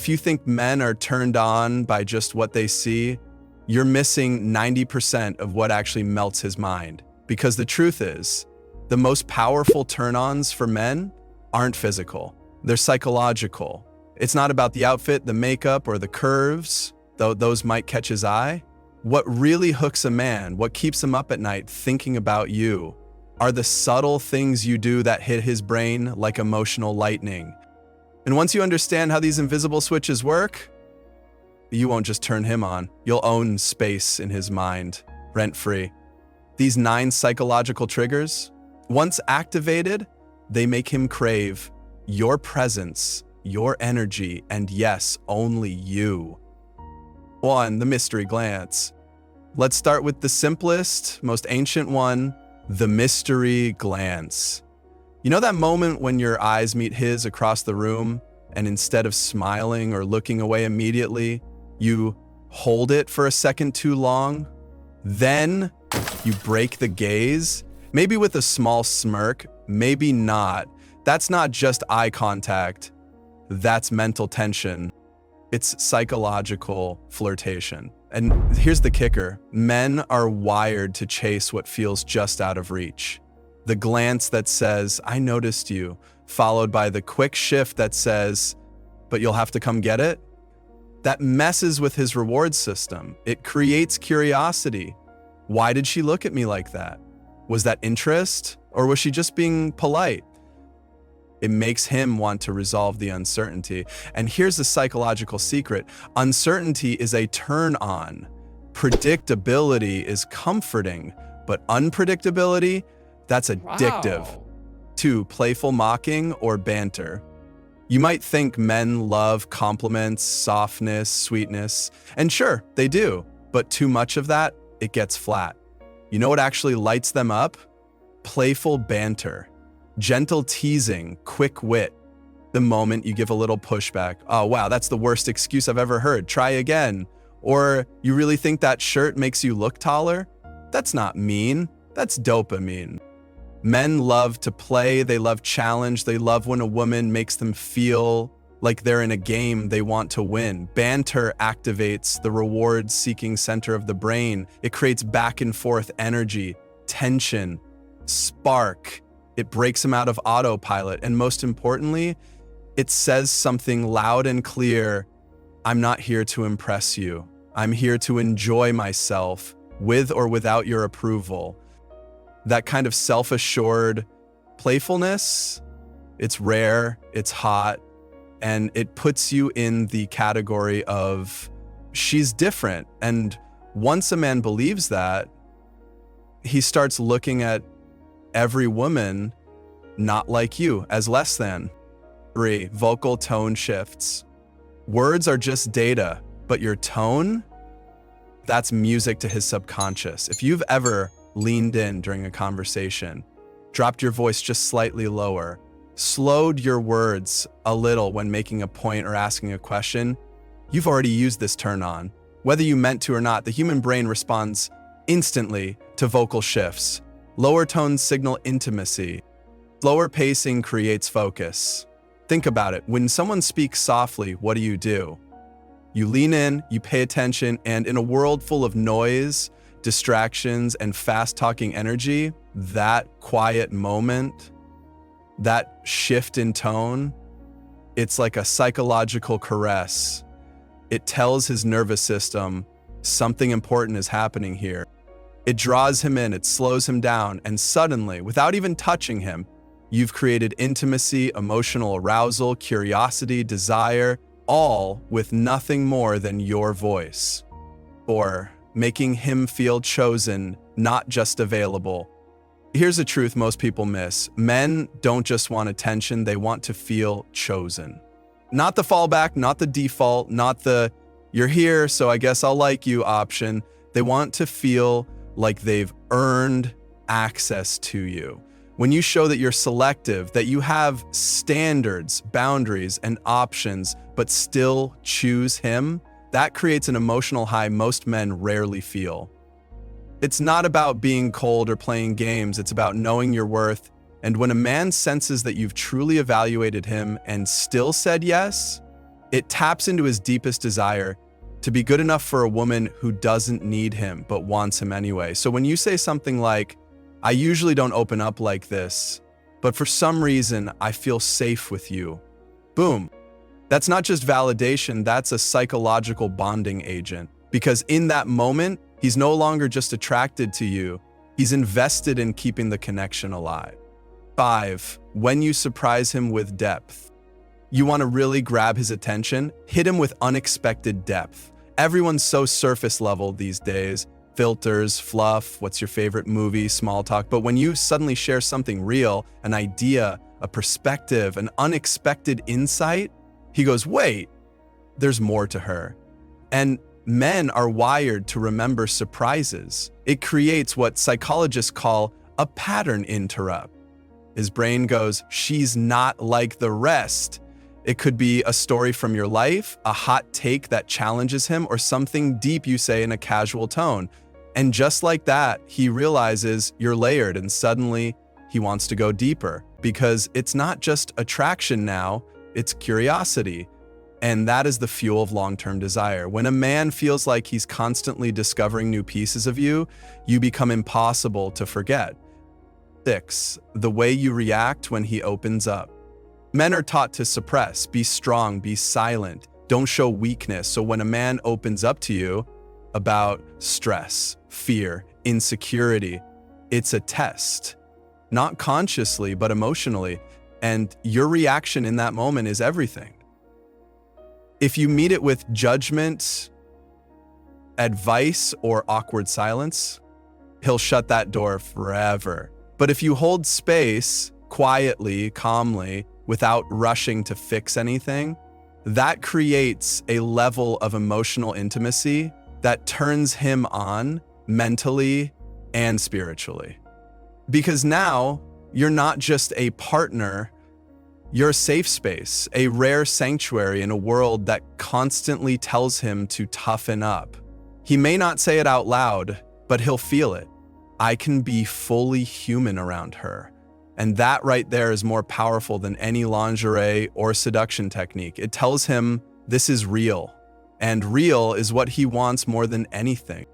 If you think men are turned on by just what they see, you're missing 90% of what actually melts his mind. Because the truth is, the most powerful turn-ons for men aren't physical. They're psychological. It's not about the outfit, the makeup, or the curves, though those might catch his eye. What really hooks a man, what keeps him up at night thinking about you, are the subtle things you do that hit his brain like emotional lightning. And once you understand how these invisible switches work, you won't just turn him on. You'll own space in his mind, rent-free. These 9 psychological triggers, once activated, they make him crave your presence, your energy, and yes, only you. 1. The mystery glance. Let's start with the simplest, most ancient one, the mystery glance. You know that moment when your eyes meet his across the room, and instead of smiling or looking away immediately, you hold it for a second too long? Then you break the gaze, maybe with a small smirk, maybe not. That's not just eye contact. That's mental tension. It's psychological flirtation. And here's the kicker. Men are wired to chase what feels just out of reach. The glance that says, "I noticed you," followed by the quick shift that says, "But you'll have to come get it," that messes with his reward system. It creates curiosity. Why did she look at me like that? Was that interest, or was she just being polite? It makes him want to resolve the uncertainty. And here's the psychological secret. Uncertainty is a turn-on. Predictability is comforting, but unpredictability, that's addictive. Wow. 2. Playful mocking or banter. You might think men love compliments, softness, sweetness, and sure, they do, but too much of that, it gets flat. You know what actually lights them up? Playful banter. Gentle teasing, quick wit. The moment you give a little pushback, "Oh wow, that's the worst excuse I've ever heard, try again." Or, "You really think that shirt makes you look taller?" That's not mean, that's dopamine. Men love to play, they love challenge, they love when a woman makes them feel like they're in a game they want to win. Banter activates the reward-seeking center of the brain. It creates back and forth energy, tension, spark. It breaks them out of autopilot. And most importantly, it says something loud and clear. I'm not here to impress you. I'm here to enjoy myself with or without your approval. That kind of self-assured playfulness, it's rare, it's hot, and it puts you in the category of she's different. And once a man believes that, he starts looking at every woman not like you, as less than. 3. Vocal tone shifts. Words are just data, but your tone, that's music to his subconscious. If you've ever leaned in during a conversation, dropped your voice just slightly lower, slowed your words a little when making a point or asking a question, you've already used this turn on. Whether you meant to or not, the human brain responds instantly to vocal shifts. Lower tones signal intimacy. Slower pacing creates focus. Think about it. When someone speaks softly, what do? You lean in, you pay attention, and in a world full of noise, distractions, and fast-talking energy, that quiet moment, that shift in tone, it's like a psychological caress. It tells his nervous system something important is happening here. It draws him in, it slows him down, and suddenly, without even touching him, you've created intimacy, emotional arousal, curiosity, desire, all with nothing more than your voice. 4. Making him feel chosen, not just available. Here's a truth most people miss. Men don't just want attention, they want to feel chosen. Not the fallback, not the default, not the "you're here, so I guess I'll like you" option. They want to feel like they've earned access to you. When you show that you're selective, that you have standards, boundaries, and options, but still choose him, that creates an emotional high most men rarely feel. It's not about being cold or playing games, it's about knowing your worth. And when a man senses that you've truly evaluated him and still said yes, It taps into his deepest desire to be good enough for a woman who doesn't need him but wants him anyway. So when you say something like, I usually don't open up like this, but for some reason I feel safe with you, boom. That's not just validation, that's a psychological bonding agent. Because in that moment, he's no longer just attracted to you, he's invested in keeping the connection alive. 5. When you surprise him with depth. You want to really grab his attention? Hit him with unexpected depth. Everyone's so surface level these days. Filters, fluff, what's your favorite movie, small talk. But when you suddenly share something real, an idea, a perspective, an unexpected insight, he goes, wait, there's more to her. And men are wired to remember surprises. It creates what psychologists call a pattern interrupt. His brain goes, she's not like the rest. It could be a story from your life, a hot take that challenges him, or something deep you say in a casual tone. And just like that, he realizes you're layered, and suddenly he wants to go deeper, because it's not just attraction now, it's curiosity. And that is the fuel of long-term desire. When a man feels like he's constantly discovering new pieces of you, you become impossible to forget. 6. The way you react when he opens up. Men are taught to suppress, be strong, be silent, don't show weakness. So when a man opens up to you about stress, fear, insecurity, it's a test. Not consciously, but emotionally. And your reaction in that moment is everything. If you meet it with judgment, advice, or awkward silence, he'll shut that door forever. But if you hold space, quietly, calmly, without rushing to fix anything, that creates a level of emotional intimacy that turns him on mentally and spiritually. Because now you're not just a partner, you're a safe space, a rare sanctuary in a world that constantly tells him to toughen up. He may not say it out loud, but he'll feel it. I can be fully human around her. And that right there is more powerful than any lingerie or seduction technique. It tells him this is real, and real is what he wants more than anything.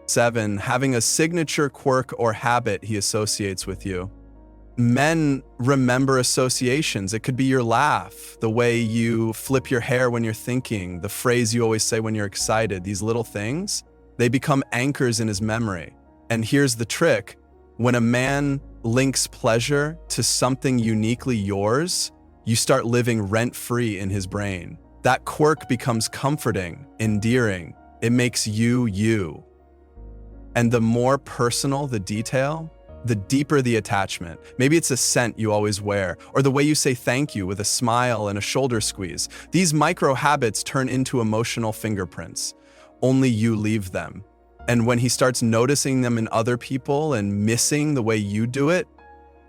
7. Having a signature quirk or habit he associates with you. Men remember associations. It could be your laugh, the way you flip your hair when you're thinking, the phrase you always say when you're excited. These little things, they become anchors in his memory. And here's the trick. When a man links pleasure to something uniquely yours, you start living rent-free in his brain. That quirk becomes comforting, endearing. It makes you, you. And the more personal the detail, the deeper the attachment. Maybe it's a scent you always wear, or the way you say thank you with a smile and a shoulder squeeze. These micro habits turn into emotional fingerprints. Only you leave them. And when he starts noticing them in other people and missing the way you do it,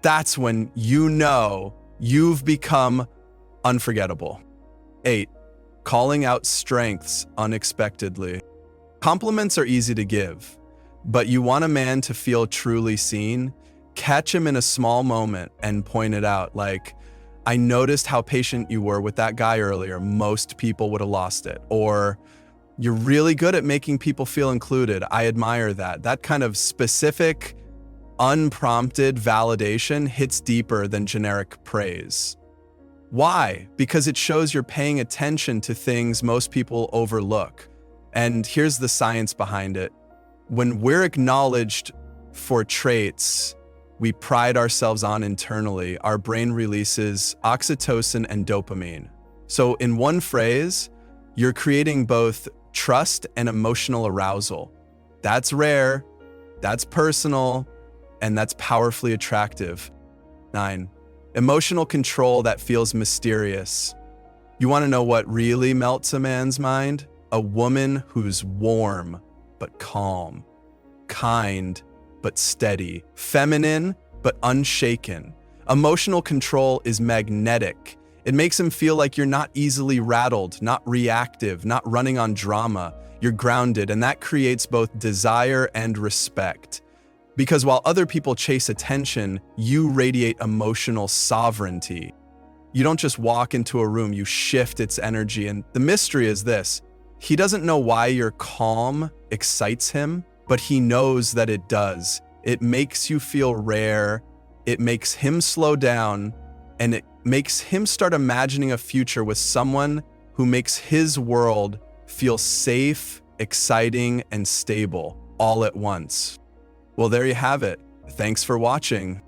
that's when you know you've become unforgettable. 8. Calling out strengths unexpectedly. Compliments are easy to give, but you want a man to feel truly seen. Catch him in a small moment and point it out, like, I noticed how patient you were with that guy earlier. Most people would have lost it. Or, you're really good at making people feel included. I admire that. That kind of specific, unprompted validation hits deeper than generic praise. Why? Because it shows you're paying attention to things most people overlook. And here's the science behind it. When we're acknowledged for traits we pride ourselves on internally, our brain releases oxytocin and dopamine. So in one phrase, you're creating both trust and emotional arousal. That's rare, that's personal, and that's powerfully attractive. 9. Emotional control that feels mysterious. You want to know what really melts a man's mind? A woman who's warm but calm, kind but steady, feminine but unshaken. Emotional control is magnetic. It makes him feel like you're not easily rattled, not reactive, not running on drama. You're grounded, and that creates both desire and respect. Because while other people chase attention, you radiate emotional sovereignty. You don't just walk into a room, you shift its energy. And the mystery is this: he doesn't know why your calm excites him, but he knows that it does. It makes you feel rare, it makes him slow down, and it makes him start imagining a future with someone who makes his world feel safe, exciting, and stable all at once. Well, there you have it. Thanks for watching.